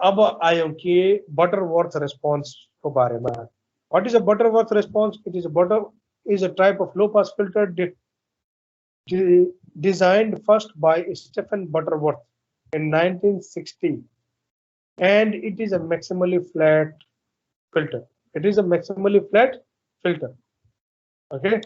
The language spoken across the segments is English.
अब आयो के बटरवर्थ रेस्पॉन्स को बारे में. What is a Butterworth response? It is a type of low pass filter designed first by Stephen Butterworth in 1960, and it is a maximally flat filter. It is a maximally flat filter. Okay.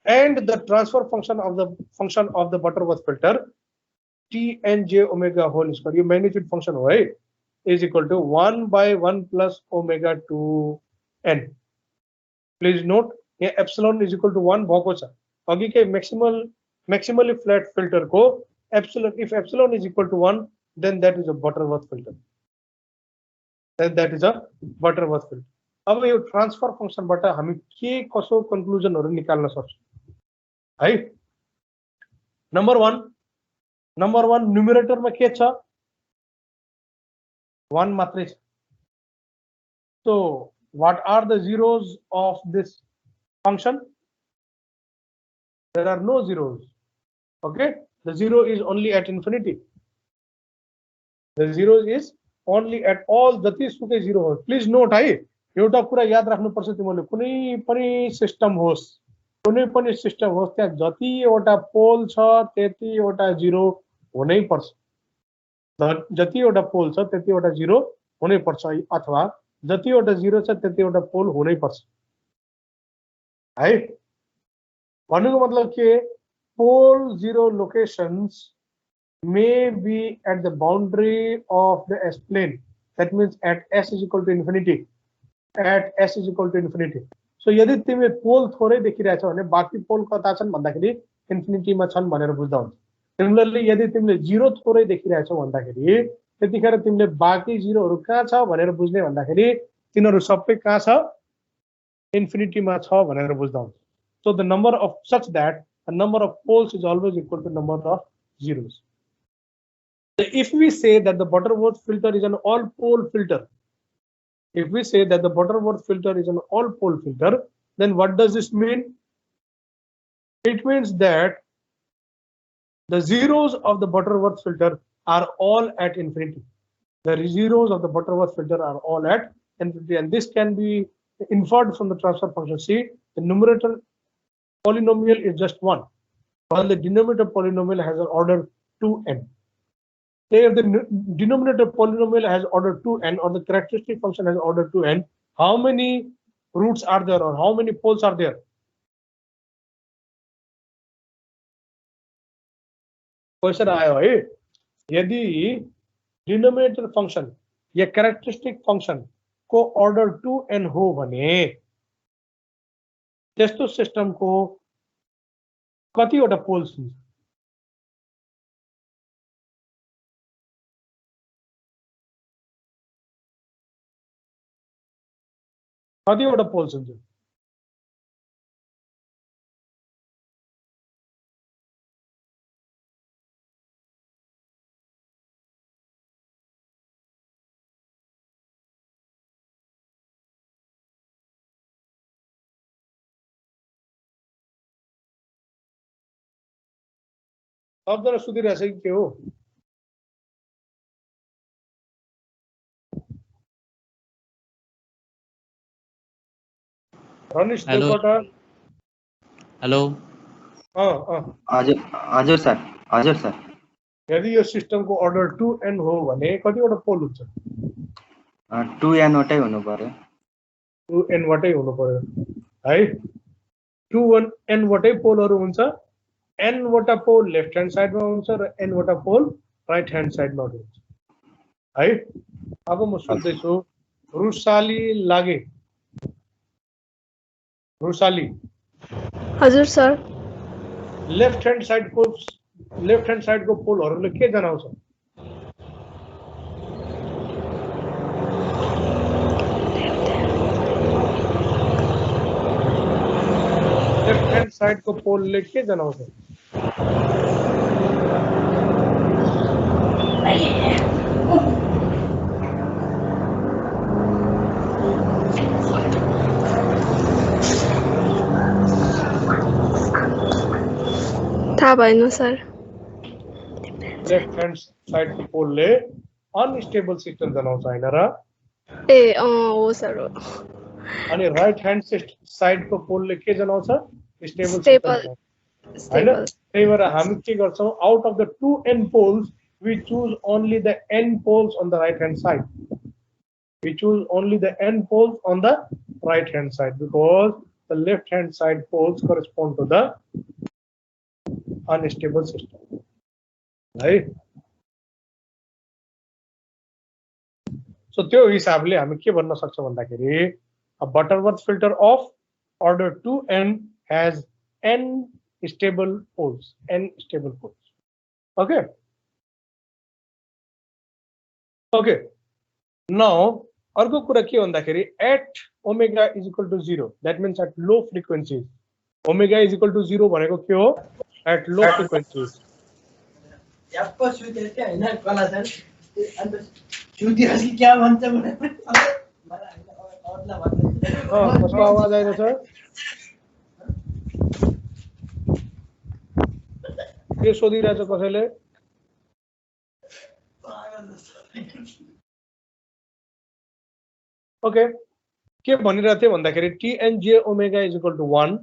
And the transfer function of the Butterworth filter, T n j omega whole square, your magnitude function, right, is equal to 1 by 1 plus omega 2 n. Please note, here epsilon is equal to 1 भएको छ. अघि के maximally flat filter को epsilon, if epsilon is equal to 1, then that is a Butterworth filter. Then that is a Butterworth filter. अब यो transfer फंक्शनबाट हामी के कसो कन्क्लुजनहरु निकाल्न सक्छौं है. नम्बर 1 न्युमरेटरमा के छ, 1 मात्रै छ. So what are the zeros of this function? There are no zeros. Okay, the zero is only at infinity. The zero is only at all जति सुकै zero हो. Please note है, एउटा कुरा याद राख्नुपर्छ तिमीले, कुनै पनि सिस्टम होस्, त्यहाँ जतिवटा पोल छ त्यतिवटा जिरो हुनै पर्छ. जतिवटा पोल छ त्यतिवटा जिरो हुनै पर्छ, अथवा जतिवटा जिरो छ त्यतिवटा पोल हुनै पर्छ है. भन्नुको मतलब के, pole zero locations may be at the boundary of the S plane. That means at S is equal to infinity. At S is equal to infinity. So यदि तिमीले पोल थोरै देखिरहेछौ भने बाकी पोल कता छन् भन्दाखेरि इन्फिनिटी मा छन् भनेर बुझ्दा हुन्छ. सिमिलरली यदि तिमीले जिरो थोरै देखिरहेछौ भन्दाखेरि त्यतिखेर तिमीले बाकी जिरोहरु कहाँ छ भनेर बुझ्ने भन्दाखेरि तिनीहरु सबै कहाँ छ, इन्फिनिटी मा छ भनेर बुझ्दा हुन्छ. So the number of such that the number of poles is always equal to number of zeros. So if we say that the Butterworth filter is an all-pole filter, if we say that the Butterworth filter is an all-pole filter, then what does this mean? It means that the zeros of the Butterworth filter are all at infinity. The zeros of the Butterworth filter are all at infinity, and this can be inferred from the transfer function. See, the numerator polynomial is just 1, while the denominator polynomial has an order 2n. If the denominator polynomial has order 2n, or the characteristic function has order 2n, how many roots are there, or how many poles are there? Question आयो है, यदि denominator function या characteristic function को order 2n हो भने त्यस्तो system को कतिवटा पोल्स हुन्छ? कतिवटा पोल्स हुन्छ? सबजना सुतिरहेछ कि के हो? रनिश देवकोटा. हेलो. हजुर सर. यदि यो सिस्टम को अर्डर 2n हो भने कतिवटा पोल हुन्छ? 2n वटै हुनु पर्यो. 2n वटै हुनु पर्यो है. 2n वटै पोलहरु हुन्छ. n वटा पोल लेफ्ट ह्यान्ड साइडमा हुन्छ र n वटा पोल राइट ह्यान्ड साइडमा हुन्छ है. अब म सोध्दै छु, रुसाली लागे. रुसाली. हजुर सर. लेफ्ट ह्यान्ड साइड को पोलहरुले के जनाउँछ? लेफ्ट ह्यान्ड साइड को पोलले के जनाउँछ? थाहा भएन सर. लेफ्ट ह्यान्ड साइड को पोलले अनस्टेबल सिस्टम जनाउँछ हैन र ए हो सर हो अनि राइट ह्यान्ड साइड को पोलले के जनाउँछ स्टेबल सिस्टम स्टेबल जनाउँछ हैन त्यही भएर हामी के गर्छौं out of the two n poles we choose only the n poles on the right hand side. We choose only the n poles on the right hand side because the left hand side poles correspond to the unstable system. Right? So त्यो हिसाबले हामी के भन्न सक्छौं भन्दाखेरि a Butterworth filter of order 2n has n stable poles. Okay. Okay. Now, अर्को कुरा के भन्दाखेरि at omega is equal to 0. That means at low frequencies. Omega is equal to 0 भनेको के हो? At low frequencies. यापको सुते के हैन कला छ अन्त सुते असि के भन्छ भने मलाई अरूलाई भन्दै कसको आवाज आइरहेछ के सोधिरहेछ कसैले ओके के भनिरहेको थियो भन्दाखेरि t and j omega is equal to 1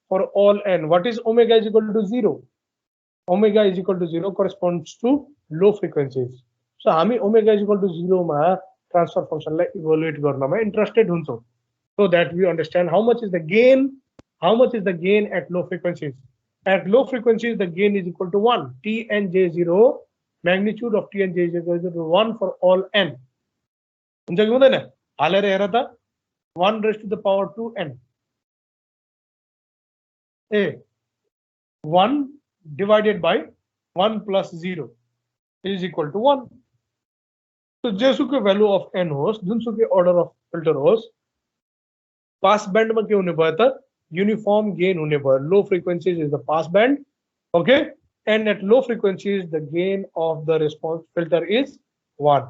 for all n. What is omega is equal to 0? Omega is equal to 0 corresponds to low frequencies. So हामी omega is equal to 0 मा transfer function लाई evaluate गर्नमा interested हुन्छौं. So that we understand how much is the gain at low frequencies. At low frequencies the gain is equal to 1. T and j 0, magnitude of t and j is equal to 1 for all n. हुन्छ कि हुँदैन हालेर हेर त 1 raised to the power 2n. A 1 divided by 1 plus 0 is equal to 1. So जेसुकै value of n होस् जुनसुकै order of filter होस् pass band मा के हुने भयो त uniform gain हुने भयो. Low frequencies is the pass band, okay, and at low frequencies the gain of the response filter is 1.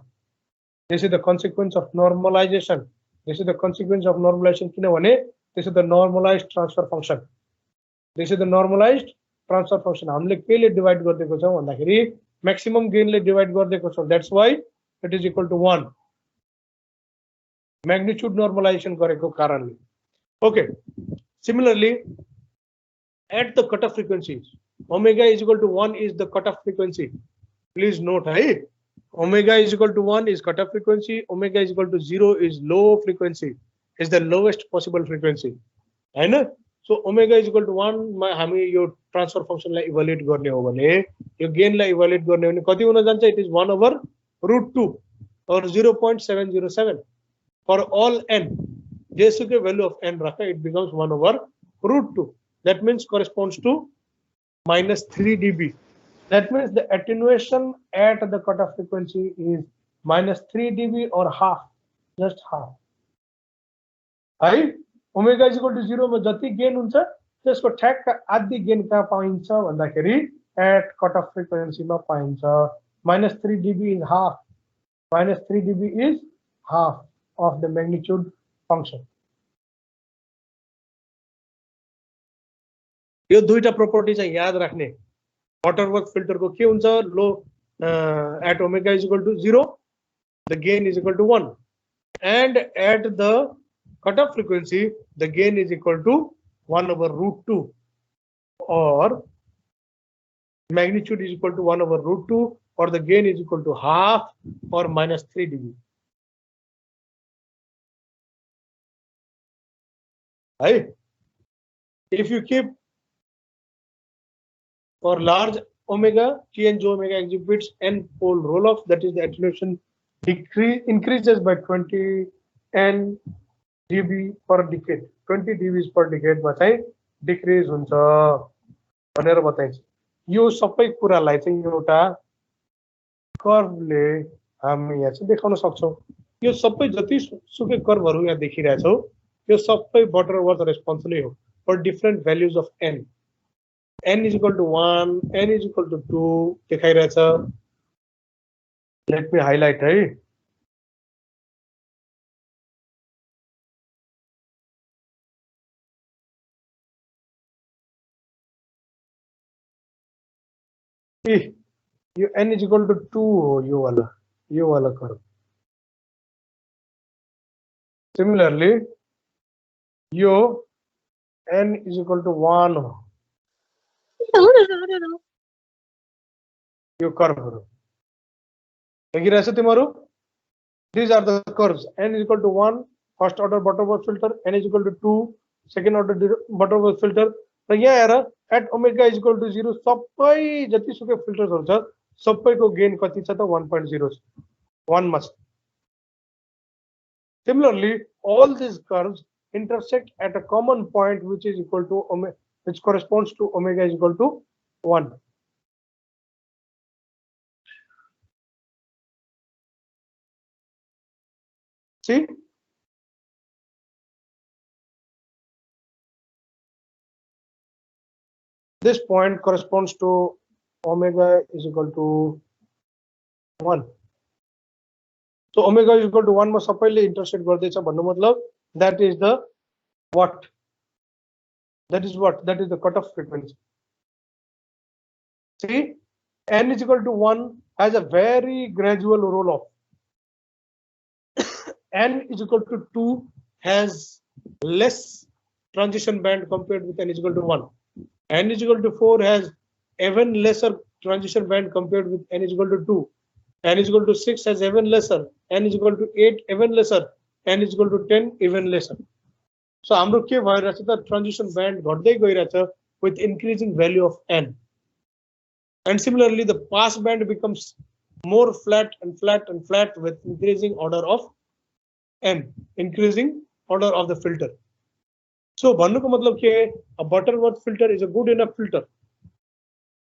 This is the consequence of normalization. This is the consequence of normalization किनभने this is the normalized transfer function. This is the normalized transfer function. हामीले केले divide गर्दिएको छौं भन्दाखेरि maximum gain ले divide गर्दिएको छौं. That's why it is equal to 1. Magnitude normalization गरेको कारणले. Okay. Similarly, at the cutoff frequencies, omega is equal to 1 is the cutoff frequency. Please note, hey, omega is equal to 1 is cutoff frequency, omega is equal to 0 is low frequency, is the lowest possible frequency. Hahn? So omega is equal to 1 मा हामी यो transfer फंक्सनलाई evaluate गर्ने हो भने यो गेनलाई evaluate गर्ने हो भने कति हुन जान्छ it is 1 over √2 or 0.707 for all n. जेसुकै value of n राख it becomes 1 over √2. That means corresponds to minus 3 dB. That means the attenuation at the cutoff frequency is minus 3 dB or half, just half. Right? Omega is equal to 0 मा जति gain हुन्छ त्यसको ठ्याक्क आधी gain कहाँ पाइन्छ भन्दाखेरि at cutoff frequency मा पाइन्छ. Minus 3 dB is half. Minus 3 dB is half of the magnitude function. यो दुईटा प्रोपर्टी चाहिँ याद राख्ने. Butterworth filter को के हुन्छ लो at omega is equal to 0 the gain is equal to 1 and at the cutoff frequency the gain is equal to 1 over √2 or magnitude is equal to 1 over √2 or the gain is equal to half or minus 3 dB. Right? If you keep for large omega, T and J omega exhibits n pole roll off, that is the attenuation increases by 20 n dB per decade. 20 dB per decade मा चाहिँ decrease हुन्छ भनेर बताइन्छ. यो सबै कुरालाई चाहिँ एउटा कर्वले हामी यहाँ चाहिँ देखाउन सक्छौं. यो सबै जति सुकै कर्वहरु यहाँ देखिरहेछौ यो सबै बटरवर्थ रेस्पोन्स नै हो for different values of n. N is equal to 1, n is equal to 2 देखाइरहेछ. Let me highlight है. यो n is equal to 2 हो यो वाला. यो वाला curve. Similarly, yo n is equal to 1 हो. यो कर्वहरु देखिरहेछ तिमीहरु. These are the curves. N is equal to 1 first order Butterworth filter, n is equal to 2 second order Butterworth filter. र यहाँ हेर at omega is equal to 0 सबै जतिसुकै फिल्टर्सहरु छ सबैको gain कति छ त 1.0 छ. 1 मा छ. Similarly, all these curves intersect at a common point which is equal to omega, which corresponds to omega is equal to 1. See, this point corresponds to omega is equal to 1. So omega is equal to 1 मा सबैले intersect गर्दैछ भन्नु मतलब that is the what? That is what? That is the cutoff frequency. See, n is equal to 1 has a very gradual roll off. N is equal to 2 has less transition band compared with n is equal to 1. N is equal to 4 has even lesser transition band compared with n is equal to 2. N is equal to 6 has even lesser. N is equal to 8 even lesser. N is equal to 10 even lesser. So हाम्रो के भइरहेछ त transition band घट्दै गइरहेछ with increasing value of n. And similarly, the pass band becomes more flat and flat and flat with increasing order of n, increasing order of the filter. So भन्नुको मतलब के a Butterworth filter is a good enough filter,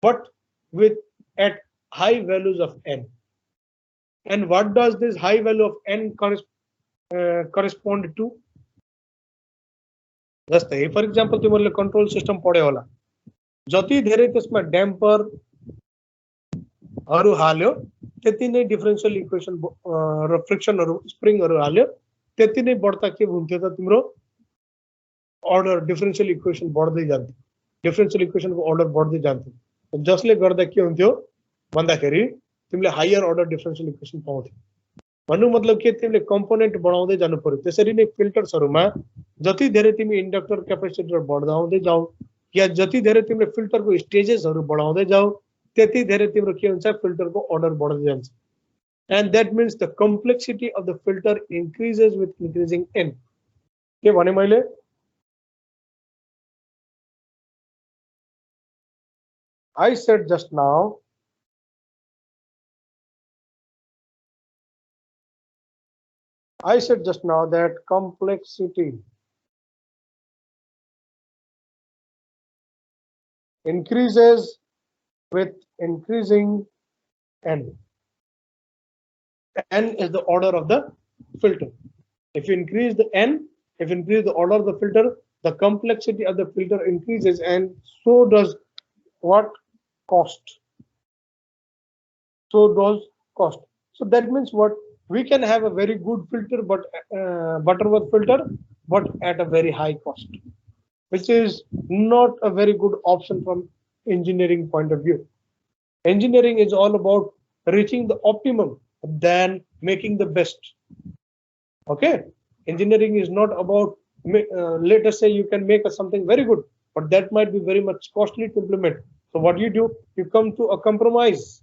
but with at high values of n. And what does this high value of n correspond to? जस्तै for example तिमीहरुले control system पढ्यो होला. जति धेरै त्यसमा damper हरु हाल्यो त्यति नै differential equation र friction हरु spring हरु हाल्यो त्यति नै बढ्ता के हुन्थ्यो त तिम्रो order differential equation बढ्दै जान्थ्यो. differential equation को order बढ्दै जान्थ्यो. जसले गर्दा के हुन्थ्यो भन्दाखेरि तिमीले higher order differential equation पाउँथ्यौ. भन्नु मतलब के तिमीले component बढाउँदै जानु पर्यो. त्यसरी नै फिल्टर्सहरुमा जति धेरै तिमी इन्डक्टर क्यापेसिटर बढाउँदै जाऊ या जति धेरै तिमीले फिल्टरको स्टेजेसहरु बढाउँदै जाऊ त्यति धेरै तिम्रो के हुन्छ फिल्टरको अर्डर बढ्दै जान्छ. And that means the complexity of the filter increases with increasing n. के भने मैले I said just now that complexity increases with increasing n. N is the order of the filter. If you increase the n, if you increase the order of the filter, the complexity of the filter increases, and so does what? Cost. So does cost. So that means what? We can have a very good filter, but Butterworth filter, but at a very high cost, which is not a very good option from engineering point of view. Engineering is all about reaching the optimum than making the best. Okay, engineering is not about let us say you can make something very good, but that might be very much costly to implement. So what you do, you come to a compromise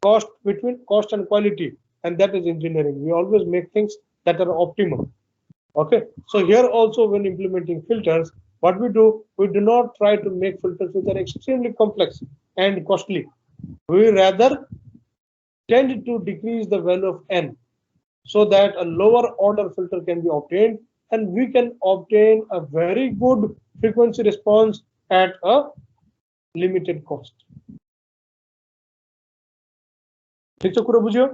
cost between cost and quality, and that is engineering. We always make things that are optimum. Okay, so here also when implementing filters, what we do not try to make filters which are extremely complex and costly. We rather tend to decrease the value of n so that a lower order filter can be obtained, and we can obtain a very good frequency response at a limited cost. ठीक छ कुरा बुझ्यो?